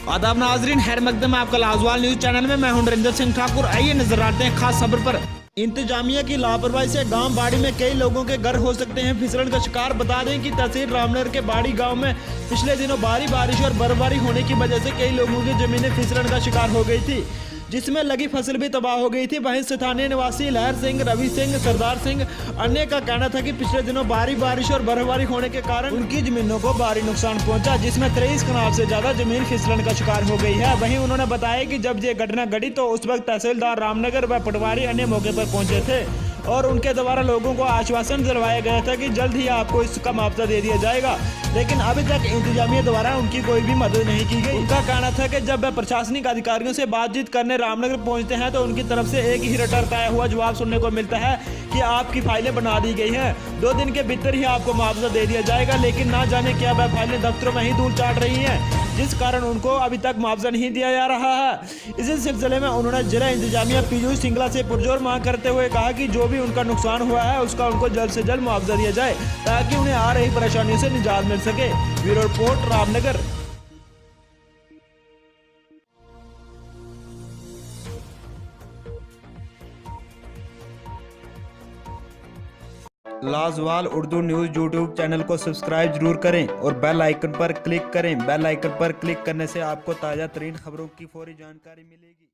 आदाब नाजरीन, खैर मकदम आपका लाजवाल न्यूज चैनल में मैं हूं नरेंद्र सिंह ठाकुर। आइए नजर आते हैं खास खबर पर। इंतजामिया की लापरवाही से गांव बाड़ी में कई लोगों के घर हो सकते हैं फिसलन का शिकार। बता दें कि तहसील रामनगर के बाड़ी गांव में पिछले दिनों भारी बारिश और बर्फबारी होने की वजह से कई लोगों की जमीनें फिसलन का शिकार हो गई थी, जिसमें लगी फसल भी तबाह हो गई थी। वहीं स्थानीय निवासी लहर सिंह, रवि सिंह, सरदार सिंह अन्य का कहना था कि पिछले दिनों भारी बारिश और बर्फबारी होने के कारण उनकी जमीनों को भारी नुकसान पहुंचा, जिसमें 23 कनाल से ज्यादा जमीन फिसलन का शिकार हो गई है। वहीं उन्होंने बताया कि जब ये घटना घटी तो उस वक्त तहसीलदार रामनगर व पटवारी अन्य मौके पर पहुंचे थे और उनके द्वारा लोगों को आश्वासन दिलवाया गया था कि जल्द ही आपको इसका मुआवजा दे दिया जाएगा, लेकिन अभी तक इंतजामिया द्वारा उनकी कोई भी मदद नहीं की गई। उनका कहना था कि जब वह प्रशासनिक अधिकारियों से बातचीत करने रामनगर पहुंचते हैं तो उनकी तरफ से एक ही रटाया हुआ जवाब सुनने को मिलता है कि आपकी फाइलें बना दी गई हैं, 2 दिन के भीतर ही आपको मुआवजा दे दिया जाएगा। लेकिन ना जाने क्या वह फाइलें दफ्तरों में ही धूल चाट रही हैं, जिस कारण उनको अभी तक मुआवजा नहीं दिया जा रहा है। इसी सिलसिले में उन्होंने जिला इंतजामिया पीयूष सिंगला से पुरजोर मांग करते हुए कहा कि जो भी उनका नुकसान हुआ है उसका उनको जल्द से जल्द मुआवजा दिया जाए ताकि उन्हें आ रही परेशानियों से निजात मिल सके। Bureau report Ramnagar. लाजवाल उर्दू न्यूज़ यूट्यूब चैनल को सब्सक्राइब जरूर करें और बेल आइकन पर क्लिक करें। बेल आइकन पर क्लिक करने से आपको ताज़ा तरीन खबरों की फौरी जानकारी मिलेगी।